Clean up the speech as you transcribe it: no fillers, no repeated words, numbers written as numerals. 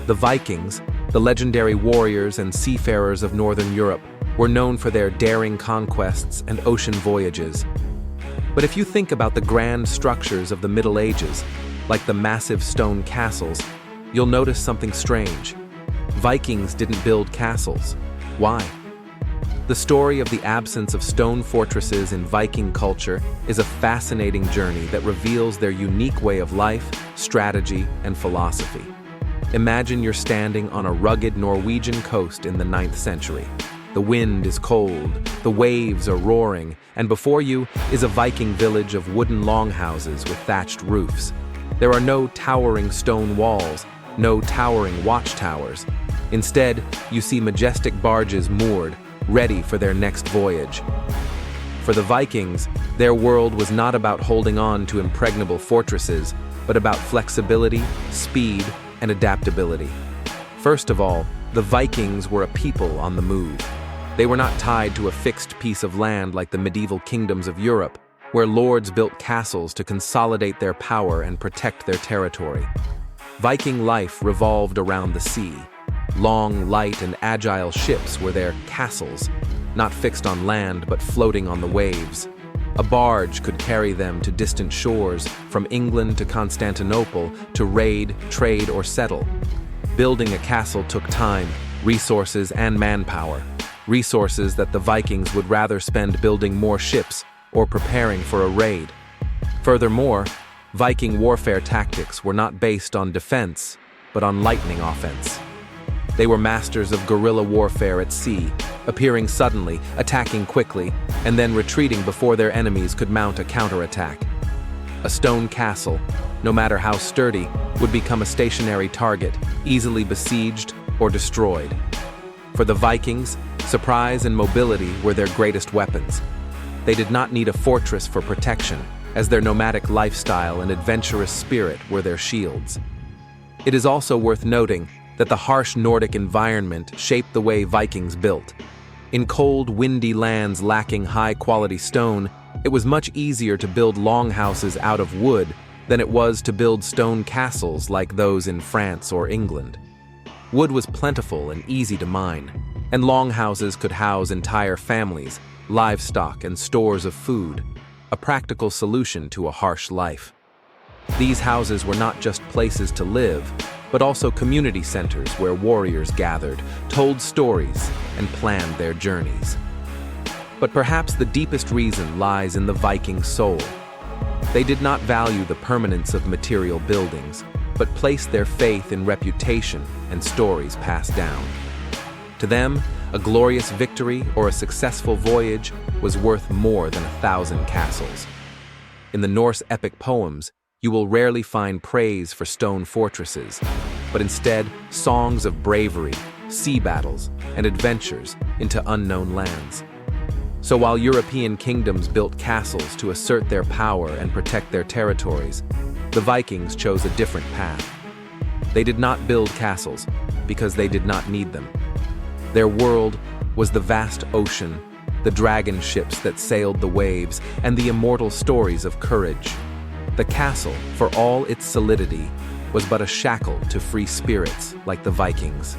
The Vikings, the legendary warriors and seafarers of northern Europe, were known for their daring conquests and ocean voyages. But if you think about the grand structures of the Middle Ages, like the massive stone castles, you'll notice something strange. Vikings didn't build castles. Why? The story of the absence of stone fortresses in Viking culture is a fascinating journey that reveals their unique way of life, strategy, and philosophy. Imagine you're standing on a rugged Norwegian coast in the 9th century. The wind is cold, the waves are roaring, and before you is a Viking village of wooden longhouses with thatched roofs. There are no towering stone walls, no towering watchtowers. Instead, you see majestic barges moored, ready for their next voyage. For the Vikings, their world was not about holding on to impregnable fortresses, but about flexibility, speed, and adaptability. First of all, the Vikings were a people on the move. They were not tied to a fixed piece of land like the medieval kingdoms of Europe, where lords built castles to consolidate their power and protect their territory. Viking life revolved around the sea. Long, light, and agile ships were their castles, not fixed on land but floating on the waves. A barge could carry them to distant shores, from England to Constantinople, to raid, trade, or settle. Building a castle took time, resources, and manpower. Resources that the Vikings would rather spend building more ships or preparing for a raid. Furthermore, Viking warfare tactics were not based on defense, but on lightning offense. They were masters of guerrilla warfare at sea, appearing suddenly, attacking quickly, and then retreating before their enemies could mount a counterattack. A stone castle, no matter how sturdy, would become a stationary target, easily besieged or destroyed. For the Vikings, surprise and mobility were their greatest weapons. They did not need a fortress for protection, as their nomadic lifestyle and adventurous spirit were their shields. It is also worth noting that the harsh Nordic environment shaped the way Vikings built. In cold, windy lands lacking high-quality stone, it was much easier to build longhouses out of wood than it was to build stone castles like those in France or England. Wood was plentiful and easy to mine, and longhouses could house entire families, livestock, and stores of food, a practical solution to a harsh life. These houses were not just places to live, but also community centers where warriors gathered, told stories, and planned their journeys. But perhaps the deepest reason lies in the Viking soul. They did not value the permanence of material buildings, but placed their faith in reputation and stories passed down. To them, a glorious victory or a successful voyage was worth more than 1,000 castles. In the Norse epic poems, you will rarely find praise for stone fortresses, but instead songs of bravery, sea battles, and adventures into unknown lands. So while European kingdoms built castles to assert their power and protect their territories, the Vikings chose a different path. They did not build castles because they did not need them. Their world was the vast ocean, the dragon ships that sailed the waves, and the immortal stories of courage. The castle, for all its solidity, was but a shackle to free spirits like the Vikings.